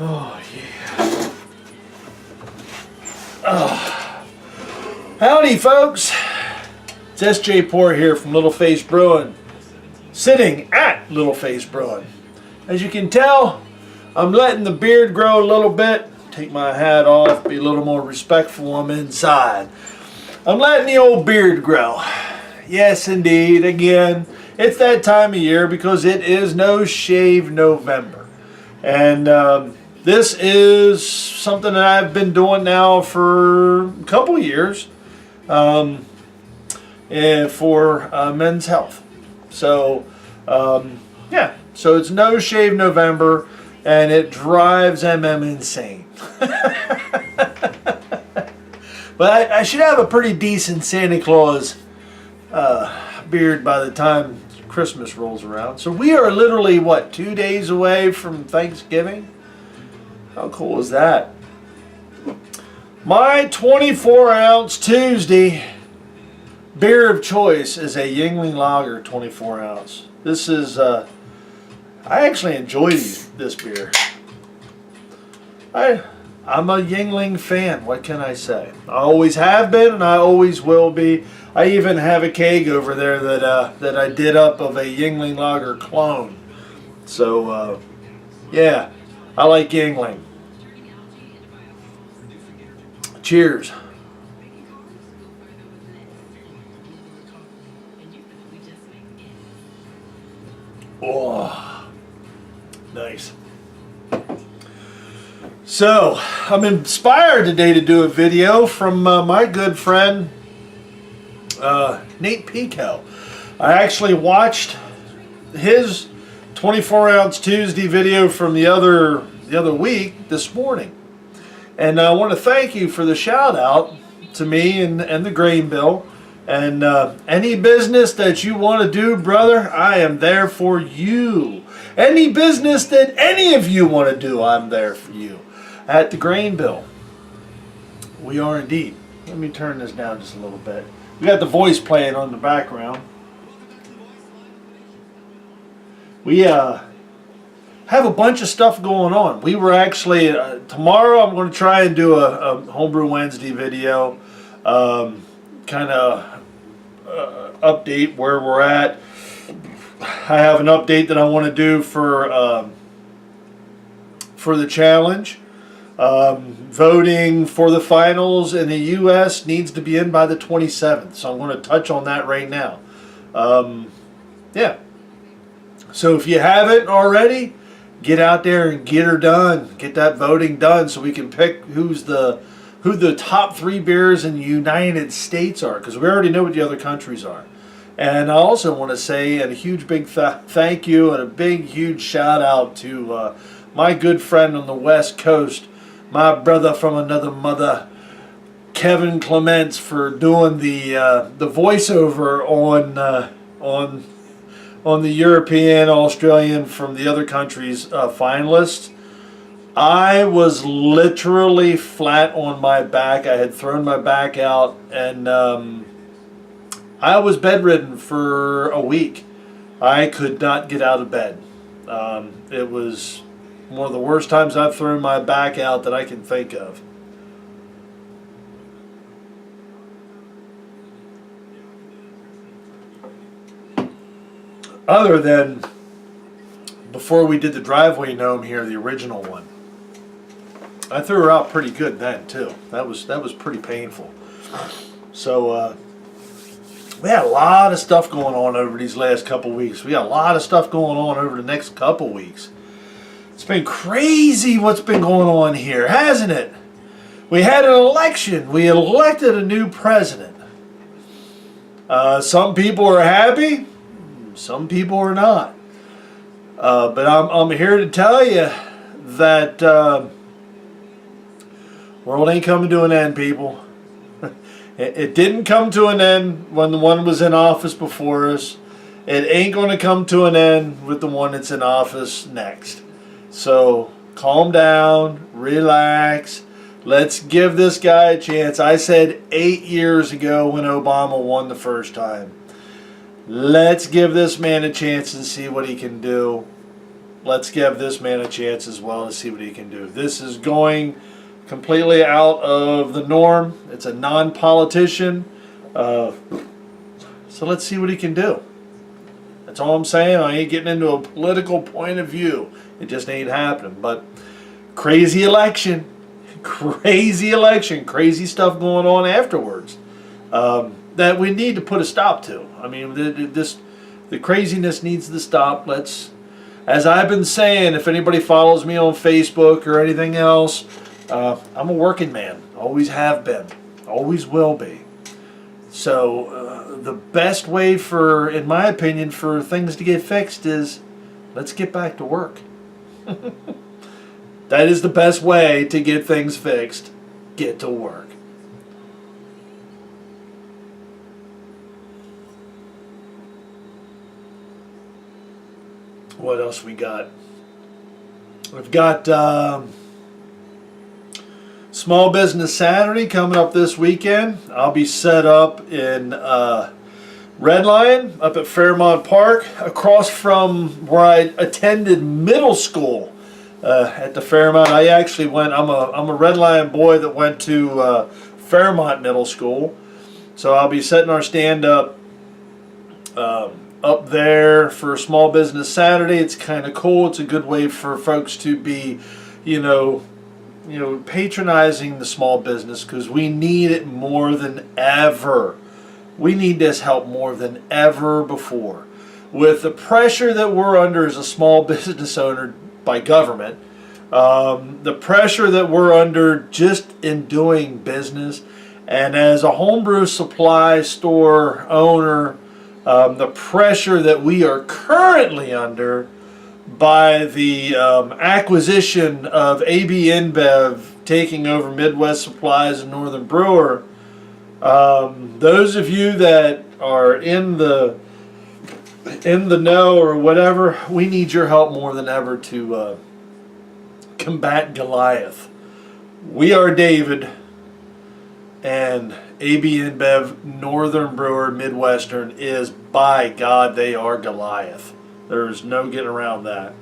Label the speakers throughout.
Speaker 1: Oh, yeah. Oh. Howdy, folks. It's S.J. Poor here from Little Face Brewing, sitting at Little Face Brewing. As you can tell, I'm letting the beard grow a little bit. Take my hat off, be a little more respectful. I'm inside. I'm letting the old beard grow. Yes, indeed. Again, it's that time of year because it is No Shave November. And this is something that I've been doing now for a couple years for men's health. So, yeah. So it's No Shave November, and it drives insane. But I should have a pretty decent Santa Claus beard by the time Christmas rolls around. So we are literally, what, 2 days away from Thanksgiving? How cool is that? My 24-ounce Tuesday beer of choice is a Yuengling Lager 24-ounce. This is, I actually enjoy this beer. I'm a Yuengling fan. What can I say? I always have been, and I always will be. I even have a keg over there that I did up of a Yuengling Lager clone. So, yeah, I like Yuengling. Cheers. Oh, nice. So, I'm inspired today to do a video from my good friend Nate Pekco. I actually watched his 24-ounce Tuesday video from the other week this morning, and I want to thank you for the shout out to me and the grain bill. And any business that you want to do, brother, I am there for you. Any business that any of you want to do, I'm there for you. At the grain bill, we are indeed. Let me turn this down just a little bit. We got the voice playing on the background. We have a bunch of stuff going on. We were actually tomorrow. I'm going to try and do a Homebrew Wednesday video, kind of update where we're at. I have an update that I want to do for the challenge. Voting for the finals in the U.S. needs to be in by the 27th, so I'm going to touch on that right now. Yeah. So if you haven't already, get out there and get her done. Get that voting done so we can pick who the top 3 beers in the United States are, because we already know what the other countries are. And I also want to say a huge big thank you and a big huge shout out to my good friend on the West Coast, my brother from another mother, Kevin Clements, for doing the voiceover on the European, Australian, from the other countries finalists. I was literally flat on my back. I had thrown my back out, and I was bedridden for a week. I could not get out of bed. It was one of the worst times I've thrown my back out that I can think of. Other than before we did the driveway gnome here, the original one. I threw her out pretty good then too. That was pretty painful. So we had a lot of stuff going on over these last couple weeks. We got a lot of stuff going on over the next couple weeks. It's been crazy what's been going on here, hasn't it? We had an election. We elected a new president. Some people are happy. Some people are not. But I'm here to tell you that world ain't coming to an end, people. It didn't come to an end when the one was in office before us. It ain't going to come to an end with the one that's in office next. So calm down, relax. Let's give this guy a chance. I said 8 years ago when Obama won the first time, let's give this man a chance and see what he can do. let's give this man a chance as well to see what he can do. This is going completely out of the norm. It's a non-politician. So let's see what he can do. That's all I'm saying. I ain't getting into a political point of view. It just ain't happening. But crazy election. Crazy stuff going on afterwards that we need to put a stop to. I mean, the craziness needs to stop. As I've been saying, if anybody follows me on Facebook or anything else, I'm a working man. Always have been. Always will be. So the best way in my opinion, for things to get fixed is let's get back to work. That is the best way to get things fixed. Get to work. What else we got? We've got Small Business Saturday coming up this weekend. I'll be set up in Red Lion up at Fairmont Park, across from where I attended middle school. At the Fairmont, I actually went. I'm a Red Lion boy that went to Fairmont Middle School, so I'll be setting our stand up there for Small Business Saturday. It's kind of cool. It's a good way for folks to be, patronizing the small business, because we need it more than ever. We need this help more than ever before. With the pressure that we're under as a small business owner by government, the pressure that we're under just in doing business, and as a homebrew supply store owner, the pressure that we are currently under by the acquisition of AB InBev taking over Midwest Supplies and Northern Brewer. Those of you that are in the know or whatever, we need your help more than ever to combat Goliath. We are David, and AB InBev Northern Brewer Midwestern is, by God, they are Goliath. There's no getting around that.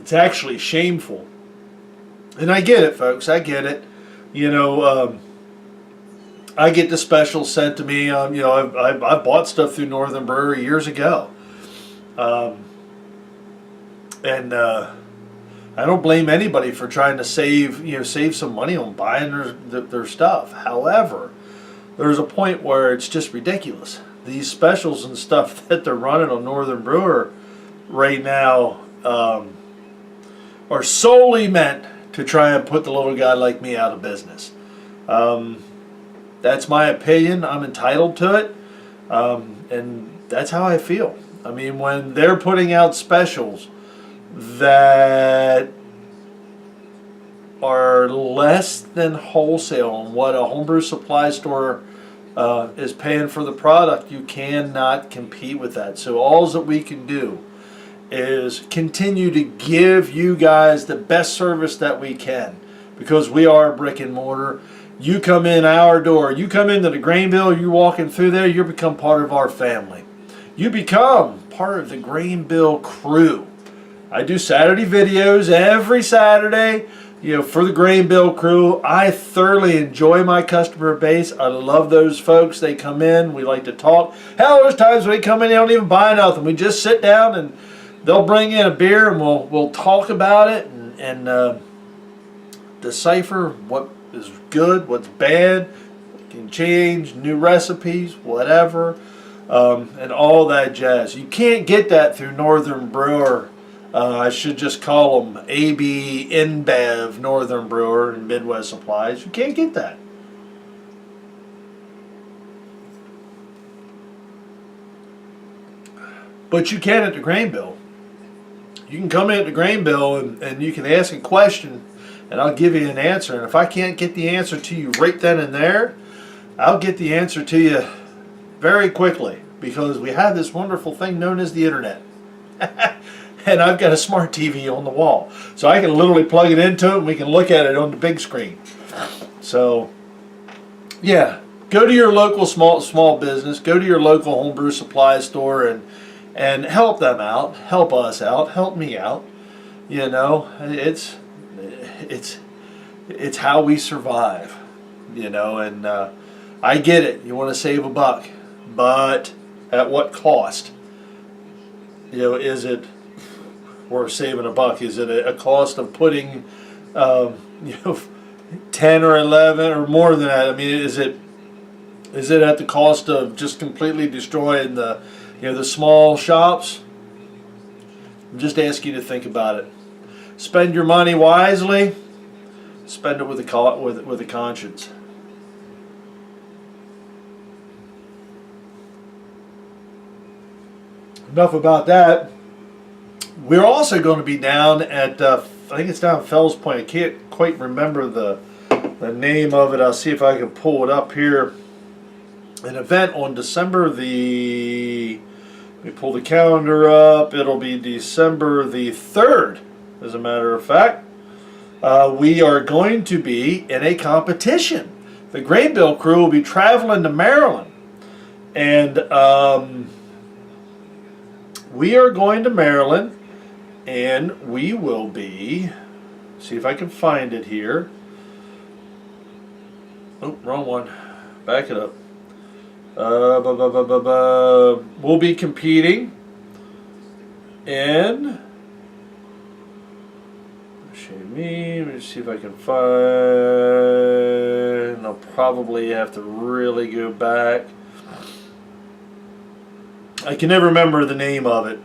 Speaker 1: It's actually shameful. And I get it, folks. I get it. I get the specials sent to me. I bought stuff through Northern Brewery years ago. And I don't blame anybody for trying to save some money on buying their stuff. However, there's a point where it's just ridiculous. These specials and stuff that they're running on Northern Brewer right now are solely meant to try and put the little guy like me out of business. That's my opinion. I'm entitled to it. And that's how I feel. I mean, when they're putting out specials that are less than wholesale on what a homebrew supply store is paying for the product, you cannot compete with that. So all that we can do is continue to give you guys the best service that we can, because we are a brick and mortar. You come in our door, you come into the grain bill, you're walking through there, you become part of our family. You become part of the grain bill crew. I do Saturday videos every Saturday, for the grain bill crew. I thoroughly enjoy my customer base. I love those folks. They come in, we like to talk. Hell, there's times when they come in, they don't even buy nothing. We just sit down and they'll bring in a beer and we'll talk about it and decipher what is good, what's bad, can change, new recipes, whatever, and all that jazz. You can't get that through Northern Brewer. I should just call them AB InBev Northern Brewer and Midwest Supplies. You can't get that. But you can at the grain bill. You can come in at the grain bill and you can ask a question and I'll give you an answer. And if I can't get the answer to you right then and there, I'll get the answer to you very quickly, because we have this wonderful thing known as the internet. And I've got a smart TV on the wall, so I can literally plug it into it and we can look at it on the big screen. So yeah, go to your local small business, go to your local homebrew supply store, and help them out, help us out, help me out. You know, it's how we survive. You know, and I get it. You want to save a buck, but at what cost? You know, is it worth saving a buck? Is it a cost of putting, you know, 10 or 11 or more than that? I mean, is it at the cost of just completely destroying the, you know, the small shops? I'm just asking you to think about it. Spend your money wisely. Spend it with a conscience. Enough about that. We're also going to be down at, I think it's down at Fells Point. I can't quite remember the name of it. I'll see if I can pull it up here. An event on December the, let me pull the calendar up. It'll be December the 3rd, as a matter of fact. We are going to be in a competition. The Grain Bill crew will be traveling to Maryland. And we are going to Maryland, and we will be, see if I can find it here. Oh, wrong one. Back it up. We'll be competing in, let me see if I can find, I'll probably have to really go back. I can never remember the name of it.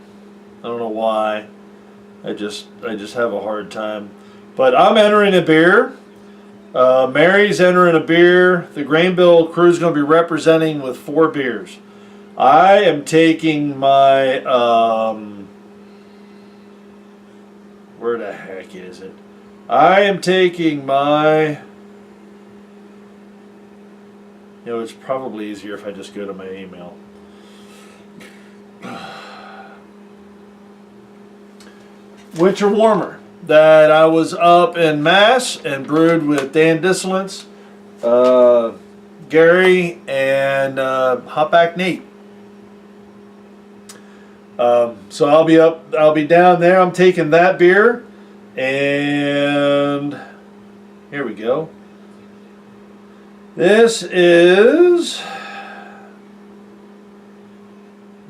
Speaker 1: I don't know why. I just have a hard time. But I'm entering a beer. Mary's entering a beer. The Grain Bill crew is going to be representing with 4 beers. I am taking my, where the heck is it? I am taking my, you know, it's probably easier if I just go to my email. Winter Warmer that I was up in Mass and brewed with Dan Dissolence, Gary, and Hotback Nate. So I'll be down there. I'm taking that beer, and here we go. This is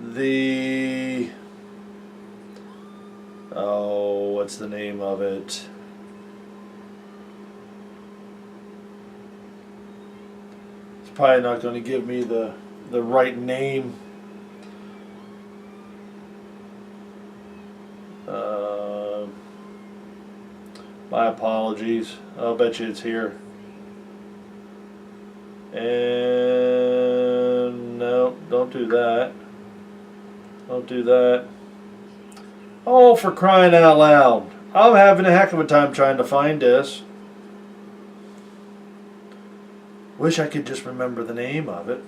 Speaker 1: the, oh, what's the name of it? It's probably not going to give me the right name. My apologies. I'll bet you it's here. And no, don't do that. Don't do that. Oh, for crying out loud. I'm having a heck of a time trying to find this. Wish I could just remember the name of it.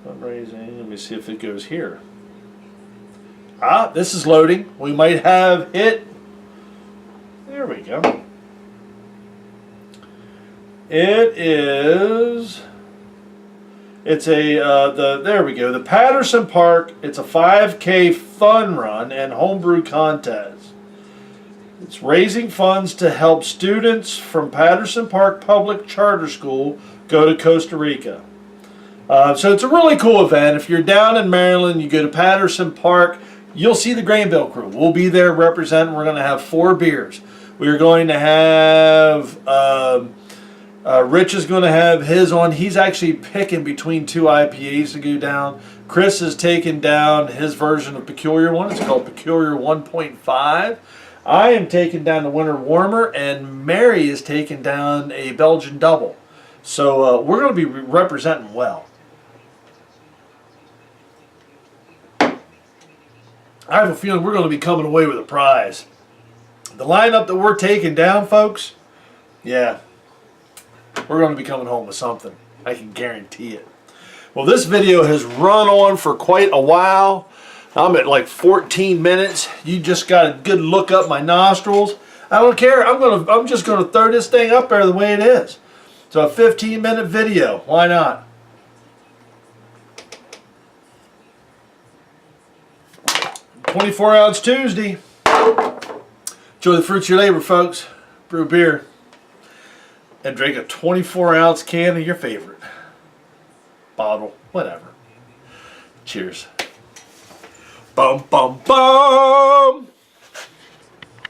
Speaker 1: Fundraising. Let me see if it goes here. Ah, this is loading. We might have hit. There we go. It is. It's a there we go. The Patterson Park. It's a 5K fun run and homebrew contest. It's raising funds to help students from Patterson Park Public Charter School go to Costa Rica. So it's a really cool event. If you're down in Maryland, you go to Patterson Park, you'll see the Grain Bill crew. We'll be there representing. We're going to have 4 beers. We're going to have, Rich is going to have his on. He's actually picking between 2 IPAs to go down. Chris has taken down his version of Peculiar One. It's called Peculiar 1.5. I am taking down the Winter Warmer, and Mary is taking down a Belgian Double. So we're going to be representing well. I have a feeling we're going to be coming away with a prize. The lineup that we're taking down, folks, yeah, we're going to be coming home with something. I can guarantee it. Well, this video has run on for quite a while. I'm at like 14 minutes. You just got a good look up my nostrils. I don't care. I'm just gonna throw this thing up there the way it is. So a 15-minute video. Why not? "24 Ounce Tuesday." Enjoy the fruits of your labor, folks. Brew beer and drink a 24-ounce can of your favorite bottle, whatever. Cheers. Bum bum bum.